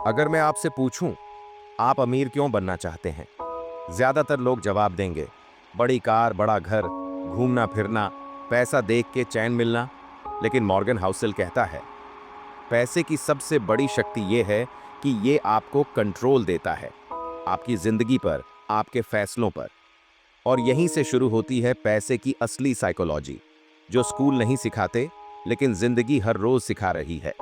अगर मैं आपसे पूछूं, आप अमीर क्यों बनना चाहते हैं? ज्यादातर लोग जवाब देंगे, बड़ी कार, बड़ा घर, घूमना फिरना, पैसा देख के चैन मिलना। लेकिन मॉर्गन हाउसेल कहता है, पैसे की सबसे बड़ी शक्ति यह है कि ये आपको कंट्रोल देता है, आपकी जिंदगी पर, आपके फैसलों पर। और यहीं से शुरू होती है पैसे की असली साइकोलॉजी, जो स्कूल नहीं सिखाते, लेकिन जिंदगी हर रोज सिखा रही है।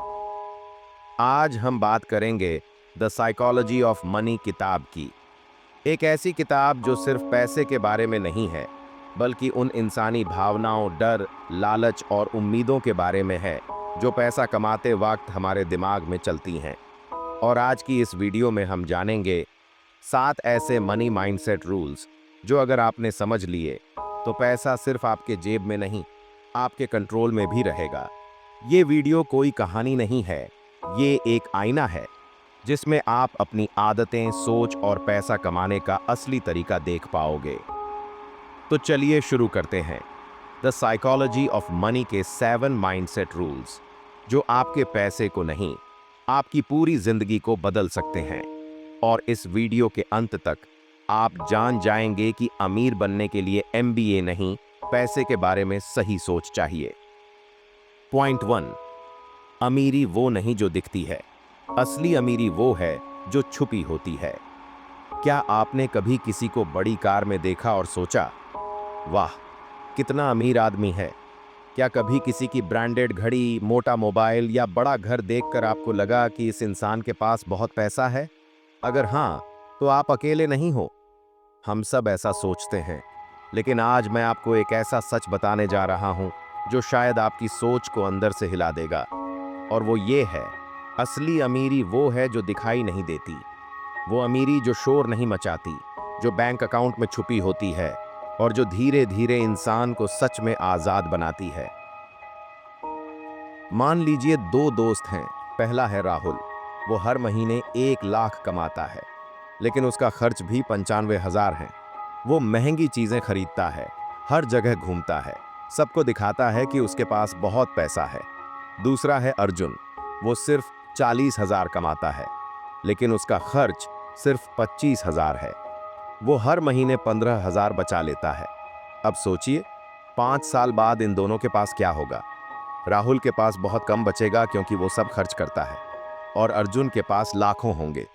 आज हम बात करेंगे द साइकोलॉजी ऑफ मनी किताब की। एक ऐसी किताब जो सिर्फ पैसे के बारे में नहीं है, बल्कि उन इंसानी भावनाओं, डर, लालच और उम्मीदों के बारे में है जो पैसा कमाते वक्त हमारे दिमाग में चलती हैं। और आज की इस वीडियो में हम जानेंगे 7 ऐसे मनी माइंडसेट रूल्स जो अगर आपने समझ लिए तो पैसा सिर्फ आपके जेब में नहीं, आपके कंट्रोल में भी रहेगा। ये वीडियो कोई कहानी नहीं है, ये एक आईना है जिसमें आप अपनी आदतें, सोच और पैसा कमाने का असली तरीका देख पाओगे। तो चलिए शुरू करते हैं द साइकोलॉजी ऑफ मनी के 7 माइंडसेट रूल्स, जो आपके पैसे को नहीं, आपकी पूरी जिंदगी को बदल सकते हैं। और इस वीडियो के अंत तक आप जान जाएंगे कि अमीर बनने के लिए एमबीए नहीं, पैसे के बारे में सही सोच चाहिए। पॉइंट 1, अमीरी वो नहीं जो दिखती है, असली अमीरी वो है जो छुपी होती है। क्या आपने कभी किसी को बड़ी कार में देखा और सोचा, वाह, कितना अमीर आदमी है? क्या कभी किसी की ब्रांडेड घड़ी, मोटा मोबाइल या बड़ा घर देखकर आपको लगा कि इस इंसान के पास बहुत पैसा है? अगर हाँ, तो आप अकेले नहीं हो। हम सब ऐसा सोचते हैं। लेकिन आज मैं आपको एक ऐसा सच बताने जा रहा हूं जो शायद आपकी सोच को अंदर से हिला देगा। और वो ये है, असली अमीरी वो है जो दिखाई नहीं देती। वो अमीरी जो शोर नहीं मचाती, जो बैंक अकाउंट में छुपी होती है और जो धीरे धीरे इंसान को सच में आजाद बनाती है। मान लीजिए 2 दोस्त हैं। पहला है राहुल। वो हर महीने 1 लाख कमाता है, लेकिन उसका खर्च भी 95,000 है। वो महंगी चीजें खरीदता है, हर जगह घूमता है, सबको दिखाता है कि उसके पास बहुत पैसा है। दूसरा है अर्जुन। वो सिर्फ 40,000 कमाता है, लेकिन उसका खर्च सिर्फ 25,000 है। वो हर महीने 15,000 बचा लेता है। अब सोचिए, 5 साल बाद इन दोनों के पास क्या होगा? राहुल के पास बहुत कम बचेगा क्योंकि वो सब खर्च करता है, और अर्जुन के पास लाखों होंगे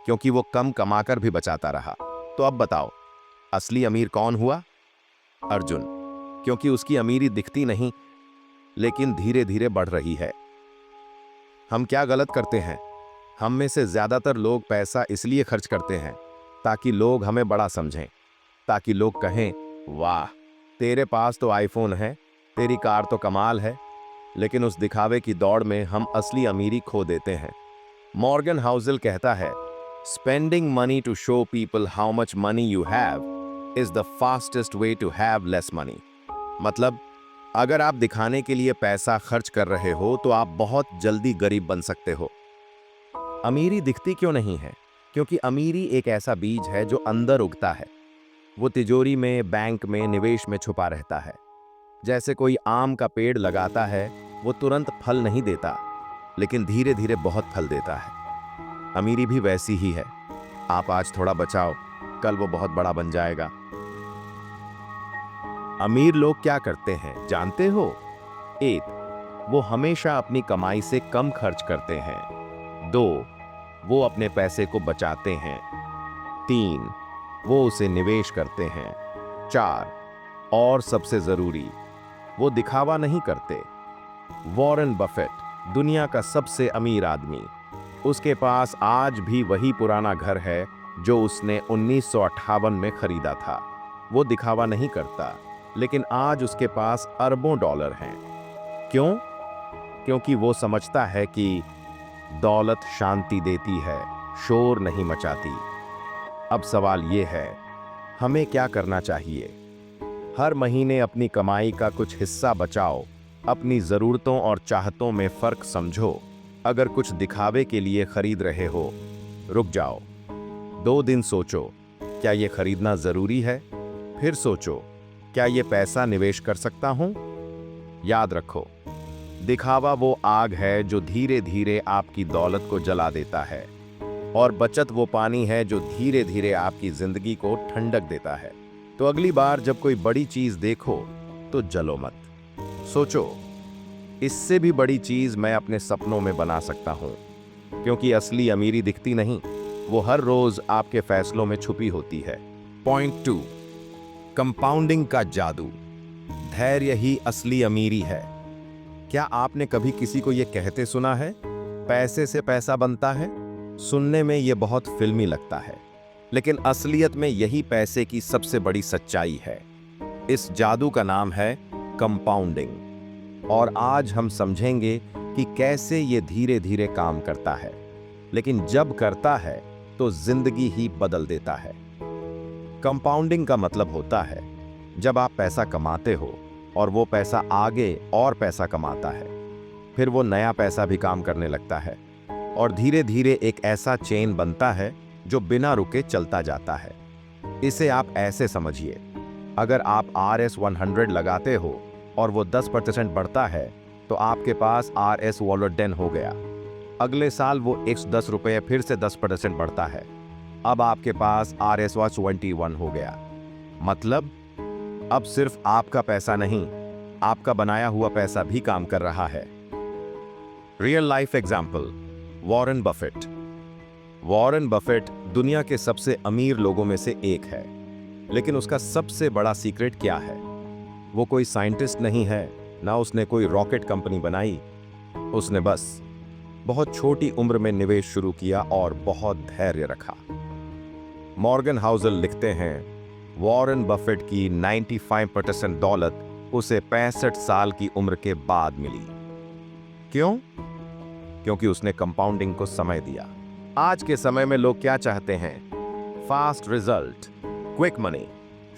क्योंकि वो कम कमाकर भी बचाता रहा। तो अब बताओ, असली अमीर कौन हुआ? अर्जुन, क्योंकि उसकी अमीरी दिखती नहीं, लेकिन धीरे धीरे बढ़ रही है। हम क्या गलत करते हैं? हम में से ज्यादातर लोग पैसा इसलिए खर्च करते हैं ताकि लोग हमें बड़ा समझें, ताकि लोग कहें, वाह, तेरे पास तो आईफोन है, तेरी कार तो कमाल है। लेकिन उस दिखावे की दौड़ में हम असली अमीरी खो देते हैं। मॉर्गन हाउसेल कहता है, spending money to show people how much money you have is the fastest way to have less money. मतलब, अगर आप दिखाने के लिए पैसा खर्च कर रहे हो तो आप बहुत जल्दी गरीब बन सकते हो। अमीरी दिखती क्यों नहीं है? क्योंकि अमीरी एक ऐसा बीज है जो अंदर उगता है। वो तिजोरी में, बैंक में, निवेश में छुपा रहता है। जैसे कोई आम का पेड़ लगाता है, वो तुरंत फल नहीं देता, लेकिन धीरे धीरे बहुत फल देता है। अमीरी भी वैसी ही है। आप आज थोड़ा बचाओ, कल वो बहुत बड़ा बन जाएगा। अमीर लोग क्या करते हैं जानते हो? 1, वो हमेशा अपनी कमाई से कम खर्च करते हैं। 2, वो अपने पैसे को बचाते हैं। 3, वो उसे निवेश करते हैं। 4, और सबसे जरूरी, वो दिखावा नहीं करते। वॉरेन बफेट, दुनिया का सबसे अमीर आदमी, उसके पास आज भी वही पुराना घर है जो उसने 1958 में खरीदा था। वो दिखावा नहीं करता, लेकिन आज उसके पास अरबों डॉलर हैं। क्यों? क्योंकि वो समझता है कि दौलत शांति देती है, शोर नहीं मचाती। अब सवाल ये है, हमें क्या करना चाहिए? हर महीने अपनी कमाई का कुछ हिस्सा बचाओ, अपनी ज़रूरतों और चाहतों में फ़र्क समझो। अगर कुछ दिखावे के लिए खरीद रहे हो, रुक जाओ। 2 दिन सोचो, क्या ये खरीदना ज़रूरी है? फिर सोचो, क्या ये पैसा निवेश कर सकता हूँ? याद रखो, दिखावा वो आग है जो धीरे धीरे आपकी दौलत को जला देता है। और बचत वो पानी है जो धीरे धीरे आपकी जिंदगी को ठंडक देता है। तो अगली बार जब कोई बड़ी चीज देखो तो जलो मत, सोचो इससे भी बड़ी चीज मैं अपने सपनों में बना सकता हूं। क्योंकि असली अमीरी दिखती नहीं, वो हर रोज आपके फैसलों में छुपी होती है। पॉइंट 2, कंपाउंडिंग का जादू। धैर्य ही असली अमीरी है। क्या आपने कभी किसी को यह कहते सुना है, पैसे से पैसा बनता है? सुनने में यह बहुत फिल्मी लगता है, लेकिन असलियत में यही पैसे की सबसे बड़ी सच्चाई है। इस जादू का नाम है कंपाउंडिंग, और आज हम समझेंगे कि कैसे ये धीरे धीरे काम करता है, लेकिन जब करता है तो जिंदगी ही बदल देता है। कंपाउंडिंग का मतलब होता है जब आप पैसा कमाते हो और वो पैसा आगे और पैसा कमाता है, फिर वो नया पैसा भी काम करने लगता है और धीरे धीरे एक ऐसा चेन बनता है जो बिना रुके चलता जाता है। इसे आप ऐसे समझिए, अगर आप RS100 लगाते हो और वो 10% बढ़ता है तो आपके पास RS110 हो गया। अगले साल वो 110 रुपये फिर से 10% बढ़ता है, अब आपके पास RS121 हो गया। मतलब अब सिर्फ आपका पैसा नहीं, आपका बनाया हुआ पैसा भी काम कर रहा है। Real life example, Warren Buffett. Warren Buffett दुनिया के सबसे अमीर लोगों में से एक है, लेकिन उसका सबसे बड़ा सीक्रेट क्या है? वो कोई साइंटिस्ट नहीं है, ना उसने कोई रॉकेट कंपनी बनाई। उसने बस बहुत छोटी उम्र में निवेश शुरू किया और बहुत धैर्य रखा। मॉर्गन हाउसल लिखते हैं, वॉरेन बफेट की 95% दौलत उसे 65 साल की उम्र के बाद मिली। क्यों? क्योंकि उसने कंपाउंडिंग को समय दिया। आज के समय में लोग क्या चाहते हैं? Fast result, quick money,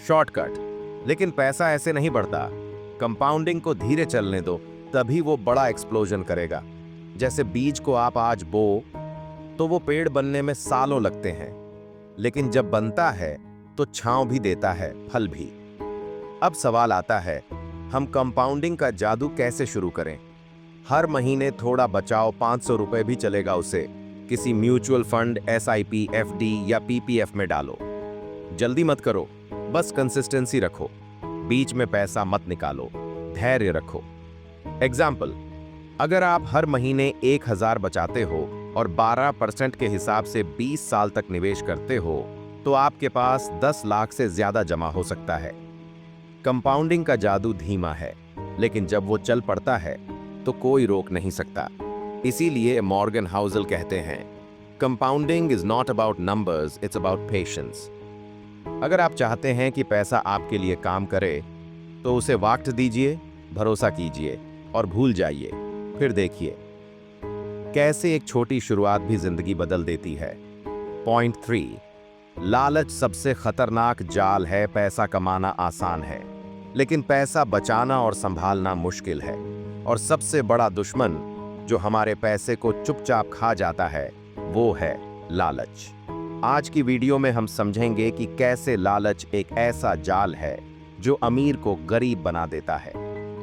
shortcut. लेकिन पैसा ऐसे नहीं बढ़ता। कंपाउंडिंग को धीरे चलने दो, तभी वो बड़ा एक्सप्लोजन करेगा। जैसे बीज को आप आज बो तो वो पेड़ बनने में सालों लगते हैं, लेकिन जब बनता है तो छांव भी देता है, फल भी। अब सवाल आता है, हम कंपाउंडिंग का जादू कैसे शुरू करें? हर महीने थोड़ा बचाओ, 500 रुपए भी चलेगा, उसे किसी म्यूचुअल फंड, SIP, FD या PPF में डालो। जल्दी मत करो, बस कंसिस्टेंसी रखो। बीच में पैसा मत निकालो, धैर्य रखो। एग्जाम्पल, अगर आप हर महीने 1000 बचाते हो और 12% के हिसाब से 20 साल तक निवेश करते हो तो आपके पास 10 लाख से ज्यादा जमा हो सकता है। कंपाउंडिंग का जादू धीमा है, लेकिन जब वो चल पड़ता है तो कोई रोक नहीं सकता। इसीलिए मॉर्गन हाउसल कहते हैं, compounding is not about numbers, it's about patience. अगर आप चाहते हैं कि पैसा आपके लिए काम करे तो उसे वक्त दीजिए, भरोसा कीजिए और भूल जाइए। फिर देखिए कैसे एक छोटी शुरुआत भी जिंदगी बदल देती है। पॉइंट 3, लालच सबसे खतरनाक जाल है। पैसा कमाना आसान है, लेकिन पैसा बचाना और संभालना मुश्किल है। और सबसे बड़ा दुश्मन जो हमारे पैसे को चुपचाप खा जाता है वो है लालच। आज की वीडियो में हम समझेंगे कि कैसे लालच एक ऐसा जाल है जो अमीर को गरीब बना देता है।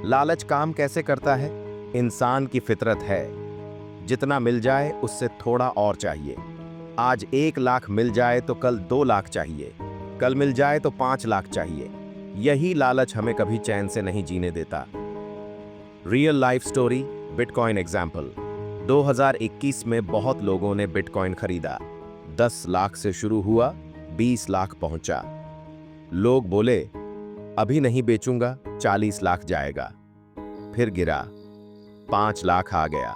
लालच काम कैसे करता है? इंसान की फितरत है, जितना मिल जाए उससे थोड़ा और चाहिए। आज 1 लाख मिल जाए तो कल 2 लाख चाहिए, कल मिल जाए तो 5 लाख चाहिए। यही लालच हमें कभी चैन से नहीं जीने देता। Real life story, bitcoin example. 2021 में बहुत लोगों ने बिटकॉइन खरीदा। 10 लाख से शुरू हुआ, 20 लाख पहुंचा। लोग बोले अभी नहीं बेचूंगा, 40 लाख जाएगा। फिर गिरा, 5 लाख आ गया।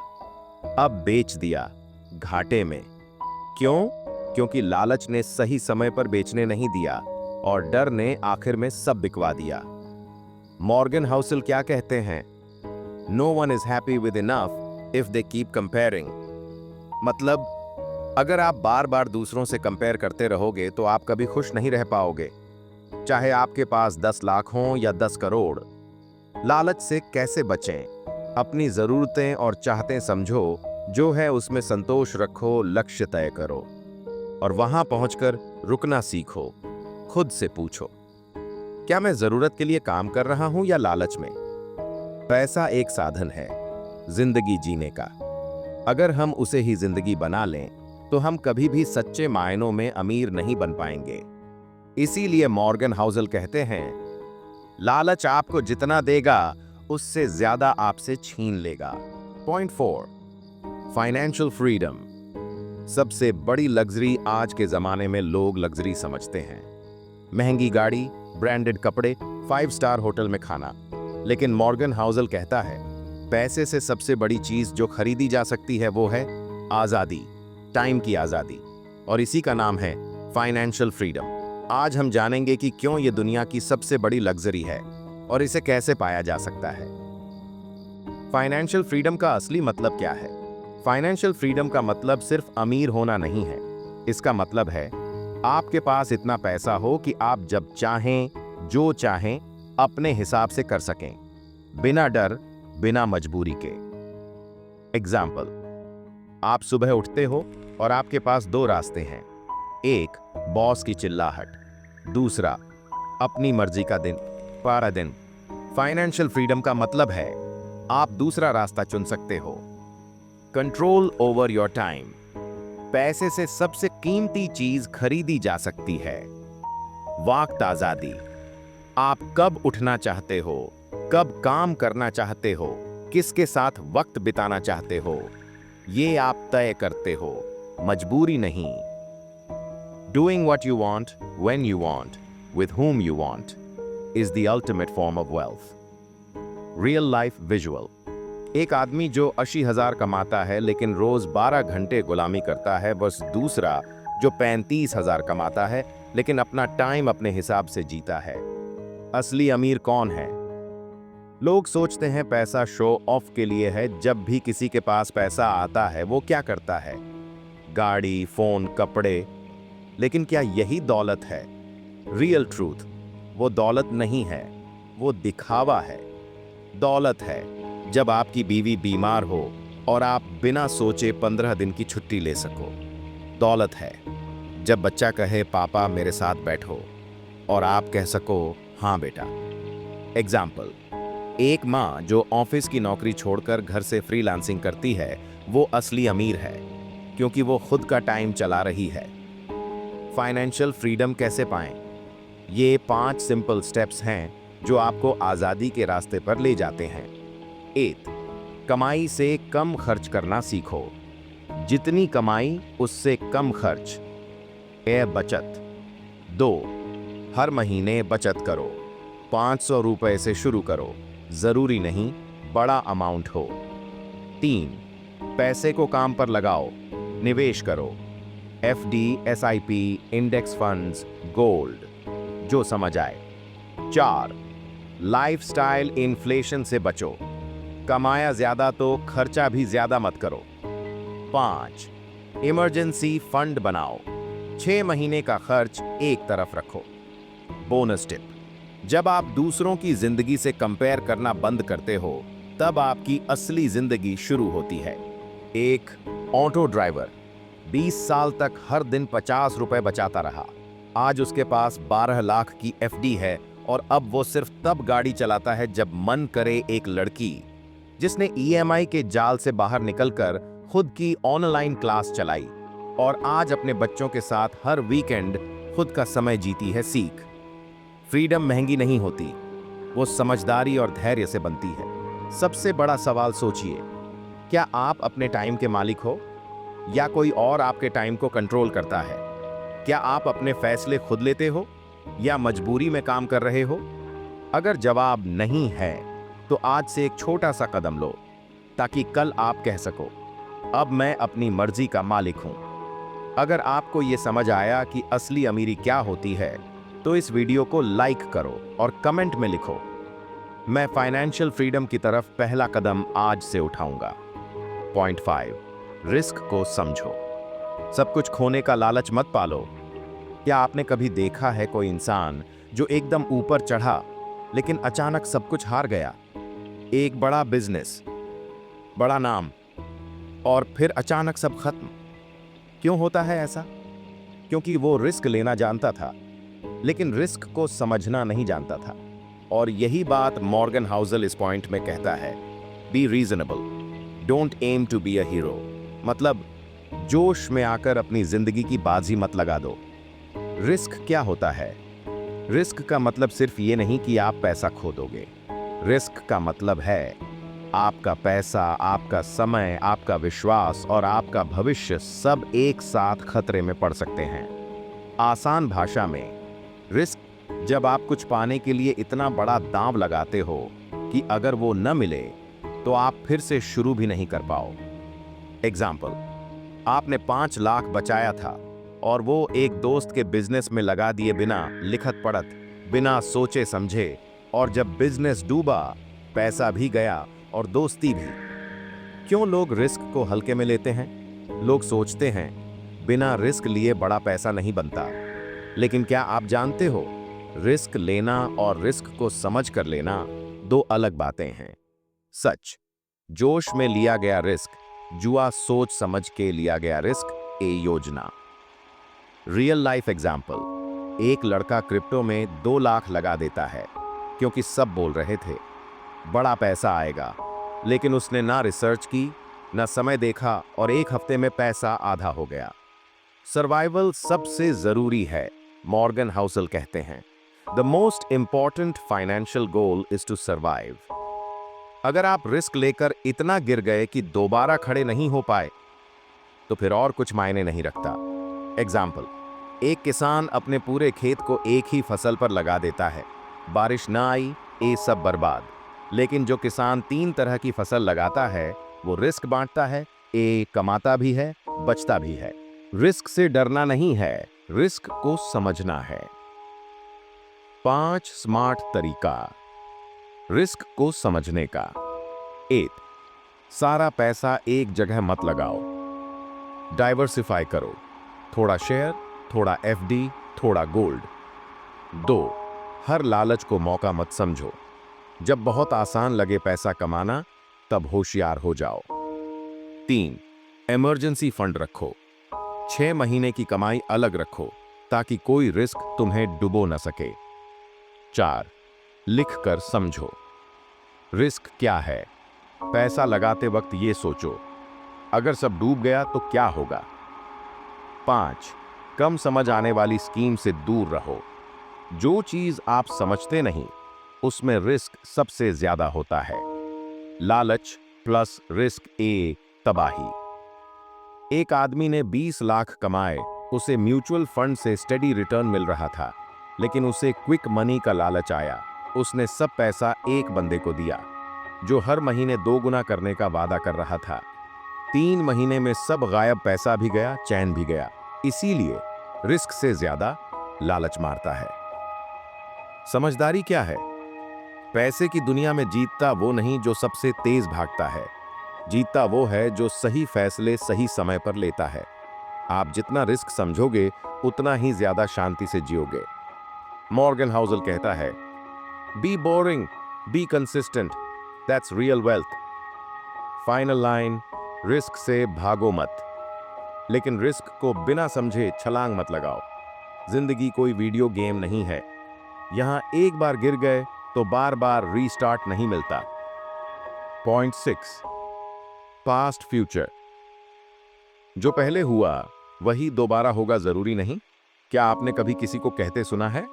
अब बेच दिया, घाटे में। क्यों? क्योंकि लालच ने सही समय पर बेचने नहीं दिया और डर ने आखिर में सब बिकवा दिया। मॉर्गन हाउसल क्या कहते हैं? No one is happy with enough if they keep comparing. मतलब अगर आप बार बार दूसरों से कंपेयर करते रहोगे तो आप कभी खुश नहीं रह पाओगे, चाहे आपके पास 10 लाख हों या 10 करोड़। लालच से कैसे बचें? अपनी जरूरतें और चाहतें समझो, जो है उसमें संतोष रखो, लक्ष्य तय करो और वहां पहुंचकर रुकना सीखो। खुद से पूछो, क्या मैं जरूरत के लिए काम कर रहा हूं या लालच में? पैसा एक साधन है जिंदगी जीने का। अगर हम उसे ही जिंदगी बना लें तो हम कभी भी सच्चे मायनों में अमीर नहीं बन पाएंगे। इसीलिए मॉर्गन हाउसल कहते हैं, लालच आपको जितना देगा उससे ज्यादा आपसे छीन लेगा। Point 4, financial freedom. सबसे बड़ी लग्जरी आज के जमाने में लोग लग्जरी समझते हैं। महंगी गाड़ी, ब्रांडेड कपड़े, 5 स्टार होटल में खाना। लेकिन मॉर्गन हाउसल कहता है, पैसे से सबसे बड़ी चीज जो खरीदी जा सकती है वो है आजादी, टाइम की आजादी। और इसी का नाम है फाइनेंशियल फ्रीडम। आज हम जानेंगे कि क्यों ये दुनिया की सबसे बड़ी लग्जरी है और इसे कैसे पाया जा सकता है। फाइनेंशियल फ्रीडम का असली मतलब क्या है? फाइनेंशियल फ्रीडम का मतलब सिर्फ अमीर होना नहीं है। इसका मतलब है आपके पास इतना पैसा हो कि आप जब चाहें, जो चाहें, अपने हिसाब से कर सकें, बिना डर, बिना मजबूरी के। एग्जाम्पल, आप सुबह उठते हो और आपके पास 2 रास्ते हैं। एक, बॉस की चिल्लाहट। दूसरा, अपनी मर्जी का दिन, सारा दिन। फाइनेंशियल फ्रीडम का मतलब है आप दूसरा रास्ता चुन सकते हो। Control over your time. पैसे से सबसे कीमती चीज खरीदी जा सकती है, वक्त आजादी। आप कब उठना चाहते हो, कब काम करना चाहते हो, किसके साथ वक्त बिताना चाहते हो, ये आप तय करते हो, मजबूरी नहीं। Doing what you want, when you want, with whom you want, is the ultimate form of wealth. Real life visual. एक आदमी जो 80,000 कमाता है लेकिन रोज 12 घंटे गुलामी करता है, बस दूसरा जो 35,000 कमाता है लेकिन अपना टाइम अपने हिसाब से जीता है। असली अमीर कौन है? लोग सोचते हैं पैसा शो ऑफ के लिए है। जब भी किसी के पास पैसा आता है वो क्या करता है? गाड़ी, फोन, कपड़े। लेकिन क्या यही दौलत है? रियल ट्रूथ, वो दौलत नहीं है, वो दिखावा है। दौलत है जब आपकी बीवी बीमार हो और आप बिना सोचे 15 दिन की छुट्टी ले सको। दौलत है जब बच्चा कहे पापा मेरे साथ बैठो और आप कह सको हाँ बेटा। एग्जाम्पल, एक माँ जो ऑफिस की नौकरी छोड़कर घर से फ्रीलांसिंग करती है वो असली अमीर है, क्योंकि वो खुद का टाइम चला रही है। फाइनेंशियल फ्रीडम कैसे पाएं? ये 5 सिंपल स्टेप्स हैं जो आपको आज़ादी के रास्ते पर ले जाते हैं। 1, कमाई से कम खर्च करना सीखो। जितनी कमाई उससे कम खर्च। बचत। 2, हर महीने बचत करो। 500 रुपए से शुरू करो, जरूरी नहीं बड़ा अमाउंट हो। 3, पैसे को काम पर लगाओ, निवेश करो। FD, SIP, index funds, gold, जो समझ आए। 4, लाइफस्टाइल इन्फ्लेशन से बचो। कमाया ज्यादा तो खर्चा भी ज्यादा मत करो। 5, इमरजेंसी फंड बनाओ। 6 महीने का खर्च एक तरफ रखो। बोनस टिप, जब आप दूसरों की जिंदगी से कंपेयर करना बंद करते हो तब आपकी असली जिंदगी शुरू होती है। एक ऑटो ड्राइवर 20 साल तक हर दिन 50 रुपए बचाता रहा। आज उसके पास 12 लाख की FD है और अब वो सिर्फ तब गाड़ी चलाता है जब मन करे। एक लड़की जिसने EMI के जाल से बाहर निकलकर खुद की ऑनलाइन क्लास चलाई और आज अपने बच्चों के साथ हर वीकेंड खुद का समय जीती है। सीख, फ्रीडम महंगी नहीं होती, वो समझदारी और धैर्य से बनती है। सबसे बड़ा सवाल सोचिए, क्या आप अपने टाइम के मालिक हो या कोई और आपके टाइम को कंट्रोल करता है? क्या आप अपने फैसले खुद लेते हो या मजबूरी में काम कर रहे हो? अगर जवाब नहीं है तो आज से एक छोटा सा कदम लो ताकि कल आप कह सको अब मैं अपनी मर्जी का मालिक हूं। अगर आपको यह समझ आया कि असली अमीरी क्या होती है तो इस वीडियो को लाइक करो और कमेंट में लिखो, मैं फाइनेंशियल फ्रीडम की तरफ पहला कदम आज से उठाऊंगा। पॉइंट 5, रिस्क को समझो। सब कुछ खोने का लालच मत पालो। क्या आपने कभी देखा है कोई इंसान जो एकदम ऊपर चढ़ा लेकिन अचानक सब कुछ हार गया? एक बड़ा बिजनेस, बड़ा नाम, और फिर अचानक सब खत्म। क्यों होता है ऐसा? क्योंकि वो रिस्क लेना जानता था लेकिन रिस्क को समझना नहीं जानता था। और यही बात मॉर्गन हाउसल इस पॉइंट में कहता है, be reasonable, don't aim to be a hero. मतलब जोश में आकर अपनी जिंदगी की बाजी मत लगा दो। रिस्क क्या होता है? रिस्क का मतलब सिर्फ ये नहीं कि आप पैसा खो दोगे। रिस्क का मतलब है आपका पैसा, आपका समय, आपका विश्वास और आपका भविष्य सब एक साथ खतरे में पड़ सकते हैं। आसान भाषा में, रिस्क जब आप कुछ पाने के लिए इतना बड़ा दांव लगाते हो कि अगर वो न मिले तो आप फिर से शुरू भी नहीं कर पाओ। एग्जाम्पल, आपने 5 लाख बचाया था और वो एक दोस्त के बिजनेस में लगा दिए बिना लिखत पढ़त, बिना सोचे समझे, और जब बिजनेस डूबा, पैसा भी गया और दोस्ती भी। क्यों लोग रिस्क को हल्के में लेते हैं? लोग सोचते हैं बिना रिस्क लिए बड़ा पैसा नहीं बनता। लेकिन क्या आप जानते हो, रिस्क लेना और रिस्क को समझ कर लेना दो अलग बातें हैं। सच, जोश में लिया गया रिस्क, जुआ सोच समझ के लिया गया रिस्क, ए योजना। रियल लाइफ एग्जाम्पल, एक लड़का क्रिप्टो में 2 लाख लगा देता है क्योंकि सब बोल रहे थे बड़ा पैसा आएगा, लेकिन उसने ना रिसर्च की, ना समय देखा और एक हफ्ते में पैसा आधा हो गया। सर्वाइवल सबसे जरूरी है, मॉर्गन हाउसल कहते हैं। The most important financial goal is to survive. अगर आप रिस्क लेकर इतना गिर गए कि दोबारा खड़े नहीं हो पाए, तो फिर और कुछ मायने नहीं रखता। एग्जाम्पल, एक किसान अपने पूरे खेत को एक ही फसल पर लगा देता है। बारिश ना आई, ये सब बर्बाद। लेकिन जो किसान 3 तरह की फसल लगाता है, वो रिस्क बांटता है, ए कमाता भी है, बचता भी है। रिस्क से डरना नहीं है, रिस्क को समझना है। 5 स्मार्ट तरीका रिस्क को समझने का। 1, सारा पैसा एक जगह मत लगाओ। डाइवर्सिफाई करो, थोड़ा शेयर, थोड़ा एफडी, थोड़ा गोल्ड। 2, हर लालच को मौका मत समझो। जब बहुत आसान लगे पैसा कमाना, तब होशियार हो जाओ। 3, इमरजेंसी फंड रखो। 6 महीने की कमाई अलग रखो ताकि कोई रिस्क तुम्हें डुबो न सके। 4, लिख कर समझो। रिस्क क्या है? पैसा लगाते वक्त ये सोचो, अगर सब डूब गया तो क्या होगा? 5, कम समझ आने वाली स्कीम से दूर रहो। जो चीज आप समझते नहीं, उसमें रिस्क सबसे ज्यादा होता है। लालच प्लस रिस्क, ए तबाही। एक आदमी ने 20 लाख कमाए, उसे म्यूचुअल फंड से स्टेडी रिटर्न मिल रहा था, लेकिन उसे क्विक मनी का लालच आया। उसने सब पैसा एक बंदे को दिया, जो हर महीने 2 गुना करने का वादा कर रहा था। 3 महीने में सब गायब, पैसा भी गया, चैन भी गया। इसीलिए रिस्क से ज्यादा लालच मारता है। समझदारी क्या है? पैसे की दुनिया में जीतता वो नहीं जो सबसे तेज भागता है, जीतता वो है जो सही फैसले सही समय पर लेता है। आप जितना रिस्क समझोगे, उतना ही ज्यादा शांति से जियोगे। मॉर्गन हाउसल कहता है, be boring, be consistent, that's real wealth. Final line, risk से भागो मत, लेकिन रिस्क को बिना समझे छलांग मत लगाओ। जिंदगी कोई वीडियो गेम नहीं है, यहां एक बार गिर गए तो बार बार रीस्टार्ट नहीं मिलता। Point 6, past future. जो पहले हुआ वही दोबारा होगा जरूरी नहीं। क्या आपने कभी किसी को कहते सुना है,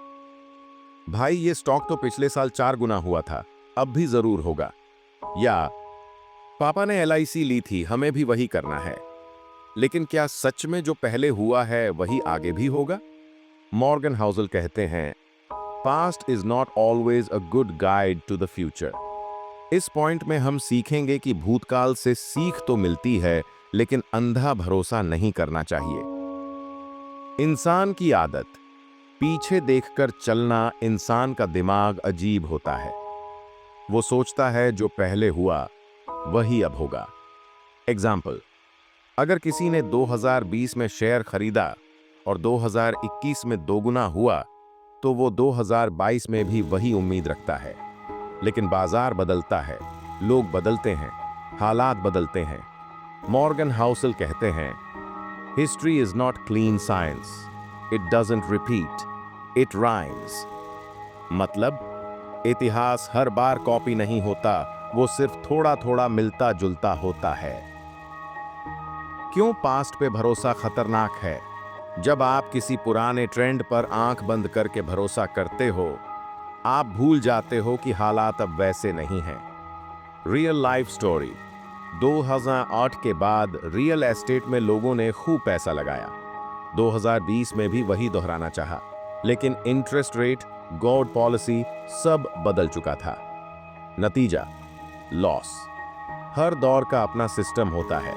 भाई ये स्टॉक तो पिछले साल 4 गुना हुआ था, अब भी जरूर होगा? या पापा ने LIC ली थी, हमें भी वही करना है। लेकिन क्या सच में जो पहले हुआ है वही आगे भी होगा? मॉर्गन हाउसल कहते हैं, past is not always a good guide to the future. इस पॉइंट में हम सीखेंगे कि भूतकाल से सीख तो मिलती है, लेकिन अंधा भरोसा नहीं करना चाहिए। इंसान की आदत, पीछे देखकर चलना। इंसान का दिमाग अजीब होता है, वो सोचता है जो पहले हुआ वही अब होगा। एग्जाम्पल, अगर किसी ने 2020 में शेयर खरीदा और 2021 में 2 गुना हुआ, तो वो 2022 में भी वही उम्मीद रखता है। लेकिन बाजार बदलता है, लोग बदलते हैं, हालात बदलते हैं। मॉर्गन हाउसल कहते हैं, history is not clean science, it doesn't repeat, it rhymes. मतलब, इतिहास हर बार कॉपी नहीं होता, वो सिर्फ थोड़ा थोड़ा मिलता जुलता होता है। क्यों पास्ट पे भरोसा खतरनाक है? जब आप किसी पुराने ट्रेंड पर आंख बंद करके भरोसा करते हो, आप भूल जाते हो कि हालात अब वैसे नहीं हैं। Real life story. 2008 के बाद रियल एस्टेट में लोगों ने खूब पैसा लगाया। 2020 में भी वही दोहराना चाहा, लेकिन इंटरेस्ट रेट, गॉड पॉलिसी सब बदल चुका था। नतीजा, लॉस। हर दौर का अपना सिस्टम होता है।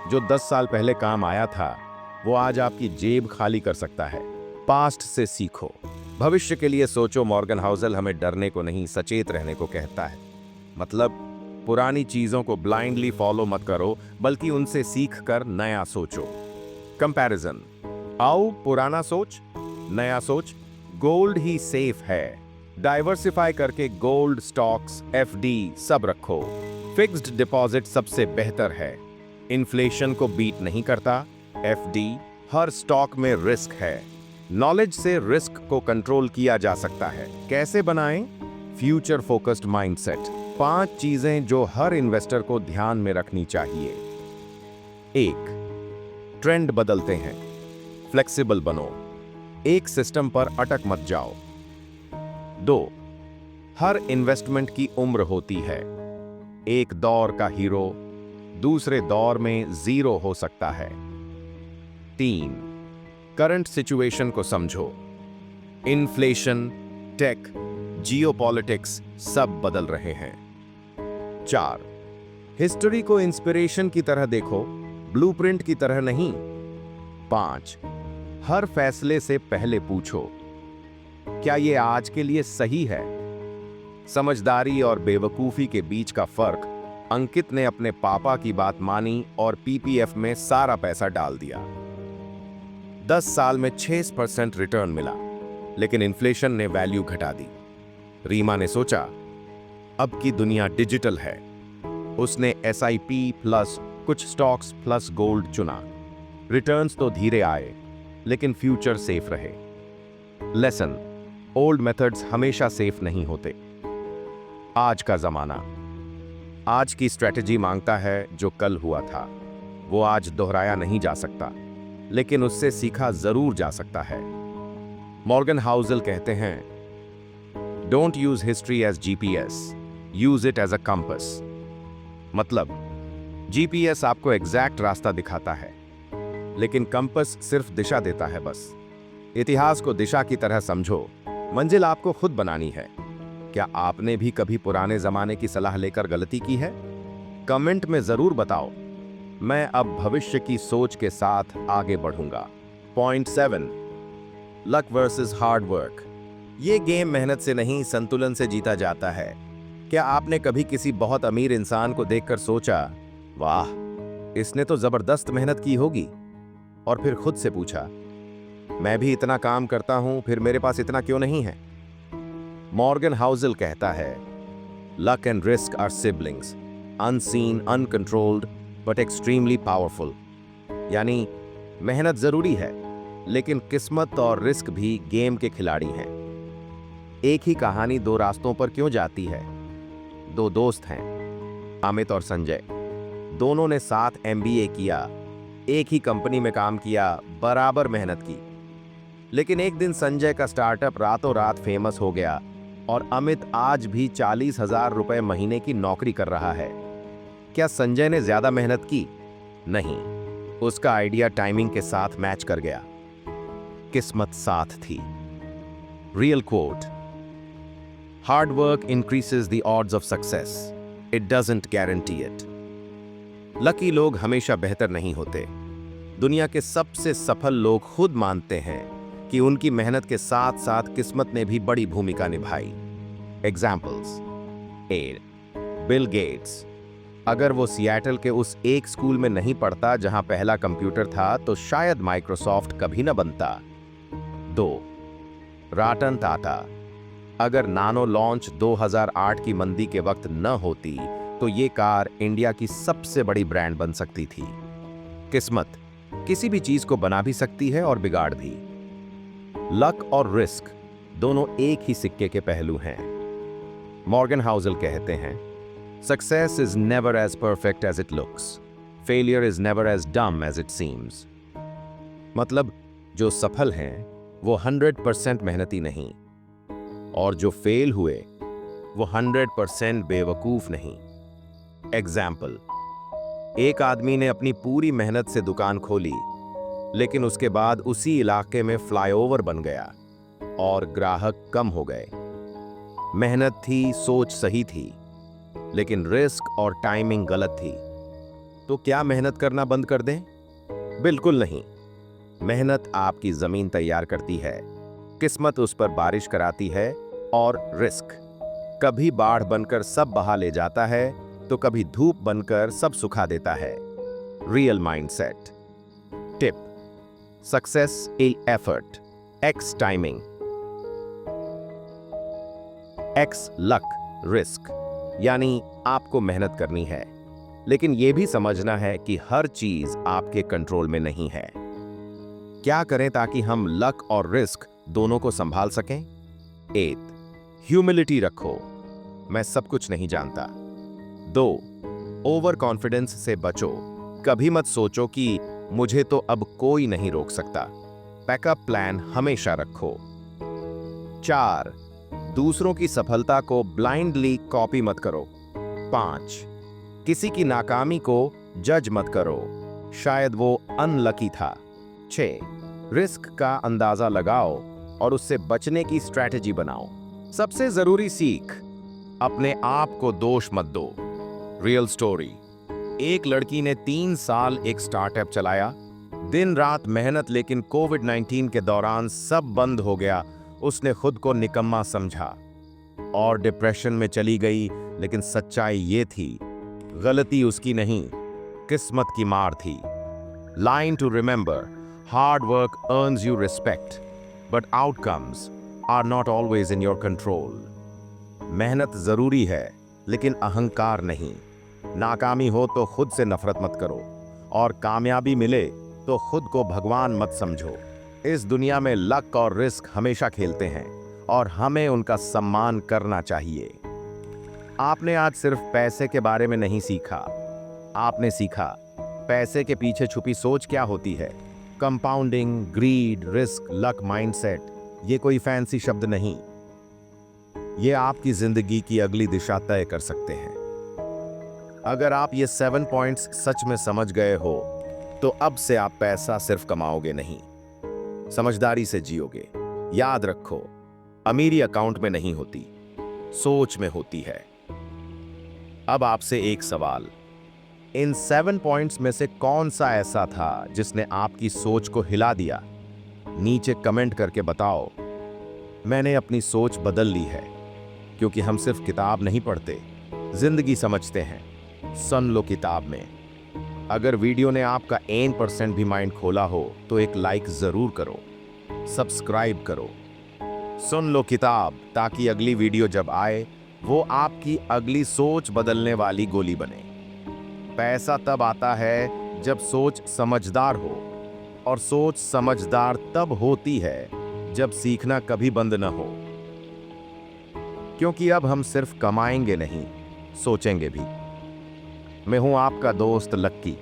जो 10 साल पहले काम आया था, वो आज आपकी जेब खाली कर सकता है। पास्ट से सीखो, भविष्य के लिए सोचो। मॉर्गन हाउसल हमें डरने को नहीं, सचेत रहने को कहता है। मतलब पुरानी चीजों को ब्लाइंडली फॉलो मत करो, बल्कि उनसे सीख कर नया सोचो। कंपैरिजन। आओ, पुराना सोच, नया सोच। गोल्ड ही सेफ है। डाइवर्सिफाई करके गोल्ड, स्टॉक्स, एफडी सब रखो। फिक्स्ड डिपॉजिट सबसे बेहतर है। इन्फ्लेशन को बीट नहीं करता। एफडी, हर स्टॉक में रिस्क है। नॉलेज से रिस्क को कंट्रोल किया जा सकता है। कैसे बनाएं? Future focused mindset. 5 चीजें जो हर इन्वेस्टर को ध्यान में रखनी चाहिए। 1. ट्रेंड बदलते हैं, फ्लेक्सिबल बनो। एक सिस्टम पर अटक मत जाओ। 2. हर इन्वेस्टमेंट की उम्र होती है। एक दौर का हीरो दूसरे दौर में जीरो हो सकता है। 3. करंट सिचुएशन को समझो। इन्फ्लेशन, टेक, जियोपॉलिटिक्स सब बदल रहे हैं। 4. हिस्ट्री को इंस्पिरेशन की तरह देखो, ब्लूप्रिंट की तरह नहीं। 5. हर फैसले से पहले पूछो, क्या यह आज के लिए सही है? समझदारी और बेवकूफी के बीच का फर्क। अंकित ने अपने पापा की बात मानी और पीपीएफ में सारा पैसा डाल दिया। 10 साल में 6% रिटर्न मिला, लेकिन इन्फ्लेशन ने वैल्यू घटा दी। रीमा ने सोचा, अब की दुनिया डिजिटल है। उसने एसआईपी प्लस कुछ स्टॉक्स प्लस गोल्ड चुना। रिटर्न्स तो धीरे आए, लेकिन फ्यूचर सेफ रहे। लेसन, ओल्ड मेथड्स हमेशा सेफ नहीं होते। आज का जमाना, आज की स्ट्रेटजी मांगता है जो कल हुआ था। वो आज दोहराया नहीं जा सकता, लेकिन उससे सीखा जरूर जा सकता है। मॉर्गन हाउसल कहते हैं, don't use history as GPS, use it as a compass. मतलब जीपीएस आपको एग्जैक्ट रास्ता दिखाता है, लेकिन कंपस सिर्फ दिशा देता है बस। इतिहास को दिशा की तरह समझो, मंजिल आपको खुद बनानी है। क्या आपने भी कभी पुराने जमाने की सलाह लेकर गलती की है? कमेंट में जरूर बताओ। मैं अब भविष्य की सोच के साथ आगे बढ़ूंगा। Point 7, luck versus hard work. ये गेम मेहनत से नहीं, संतुलन से जीता जाता है। क्या आपने कभी किसी बहुत अमीर इंसान को देखकर सोचा, वाह, इसने तो जबरदस्त मेहनत की होगी, और फिर खुद से पूछा, मैं भी इतना काम करता हूं, फिर मेरे पास इतना क्यों नहीं है? मॉर्गन हाउसल कहता है, luck and risk are siblings, unseen, uncontrolled but extremely powerful. यानी मेहनत जरूरी है, लेकिन किस्मत और रिस्क भी गेम के खिलाड़ी हैं। एक ही कहानी 2 रास्तों पर क्यों जाती है? 2 दोस्त हैं, अमित और संजय। दोनों ने साथ एमबीए किया, एक ही कंपनी में काम किया, बराबर मेहनत की। लेकिन एक दिन संजय का स्टार्टअप रातों रात फेमस हो गया और अमित आज भी 40,000 रुपए महीने की नौकरी कर रहा है। क्या संजय ने ज्यादा मेहनत की? नहीं, उसका आइडिया टाइमिंग के साथ मैच कर गया। किस्मत साथ थी। Real quote, hard work increases the odds of success, it doesn't guarantee it. Lucky लोग हमेशा बेहतर नहीं होते। दुनिया के सबसे सफल लोग खुद मानते हैं कि उनकी मेहनत के साथ साथ किस्मत ने भी बड़ी भूमिका निभाई। एग्जाम्पल्स: ए, बिल गेट्स। अगर वो सिएटल के उस एक स्कूल में नहीं पढ़ता जहां पहला कंप्यूटर था, तो शायद माइक्रोसॉफ्ट कभी न बनता। 2, रतन टाटा। अगर नानो लॉन्च 2008 की मंदी के वक्त न होती, तो ये कार इंडिया की सबसे बड़ी ब्रांड बन सकती थी। किस्मत किसी भी चीज को बना भी सकती है और बिगाड़ भी। लक और रिस्क दोनों एक ही सिक्के के पहलू हैं। मॉर्गन हाउसल कहते हैं, success is never as perfect as it looks, failure is never as dumb as it seems. मतलब जो सफल हैं वो 100% मेहनती नहीं, और जो फेल हुए वो 100% बेवकूफ नहीं। एग्जाम्पल, एक आदमी ने अपनी पूरी मेहनत से दुकान खोली, लेकिन उसके बाद उसी इलाके में फ्लाईओवर बन गया और ग्राहक कम हो गए। मेहनत थी, सोच सही थी, लेकिन रिस्क और टाइमिंग गलत थी। तो क्या मेहनत करना बंद कर दें? बिल्कुल नहीं। मेहनत आपकी जमीन तैयार करती है, किस्मत उस पर बारिश कराती है, और रिस्क कभी बाढ़ बनकर सब बहा ले जाता है तो कभी धूप बनकर सब सुखा देता है। Real mindset. Tip: success a effort, x timing, x luck, risk. यानी आपको मेहनत करनी है, लेकिन यह भी समझना है कि हर चीज आपके कंट्रोल में नहीं है। क्या करें ताकि हम लक और रिस्क दोनों को संभाल सकें? 8. ह्यूमिलिटी रखो, मैं सब कुछ नहीं जानता। 2. ओवर कॉन्फिडेंस से बचो, कभी मत सोचो कि मुझे तो अब कोई नहीं रोक सकता। बैकअप प्लान हमेशा रखो। 4. दूसरों की सफलता को ब्लाइंडली कॉपी मत करो। 5. किसी की नाकामी को जज मत करो, शायद वो अनलकी था। 6. रिस्क का अंदाजा लगाओ और उससे बचने की स्ट्रैटेजी बनाओ। सबसे जरूरी सीख: अपने आप को दोष मत दो। Real story. एक लड़की ने 3 साल एक स्टार्टअप चलाया, दिन रात मेहनत, लेकिन कोविड-19 के दौरान सब बंद हो गया। उसने खुद को निकम्मा समझा और डिप्रेशन में चली गई, लेकिन सच्चाई ये थी, गलती उसकी नहीं, किस्मत की मार थी। Line to remember: hard work earns you respect, but outcomes are not always in your control. मेहनत जरूरी है, लेकिन अहंकार नहीं। नाकामी हो तो खुद से नफरत मत करो, और कामयाबी मिले तो खुद को भगवान मत समझो। इस दुनिया में लक और रिस्क हमेशा खेलते हैं, और हमें उनका सम्मान करना चाहिए। आपने आज सिर्फ पैसे के बारे में नहीं सीखा, आपने सीखा पैसे के पीछे छुपी सोच क्या होती है। Compounding, greed, risk, luck, mindset, ये कोई फैंसी शब्द नहीं, ये आपकी जिंदगी की अगली दिशा तय कर सकते हैं। अगर आप ये 7 पॉइंट्स सच में समझ गए हो, तो अब से आप पैसा सिर्फ कमाओगे नहीं, समझदारी से जियोगे। याद रखो, अमीरी अकाउंट में नहीं होती, सोच में होती है। अब आपसे एक सवाल: इन 7 पॉइंट्स में से कौन सा ऐसा था जिसने आपकी सोच को हिला दिया? नीचे कमेंट करके बताओ। मैंने अपनी सोच बदल ली है, क्योंकि हम सिर्फ किताब नहीं पढ़ते, जिंदगी समझते हैं। सुन लो किताब में। अगर वीडियो ने आपका 1% भी माइंड खोला हो तो एक लाइक जरूर करो, सब्सक्राइब करो। सुन लो किताब, ताकि अगली वीडियो जब आए वो आपकी अगली सोच बदलने वाली गोली बने। पैसा तब आता है जब सोच समझदार हो, और सोच समझदार तब होती है जब सीखना कभी बंद न हो। क्योंकि अब हम सिर्फ कमाएंगे नहीं, सोचेंगे भी। मैं हूं आपका दोस्त लक्की।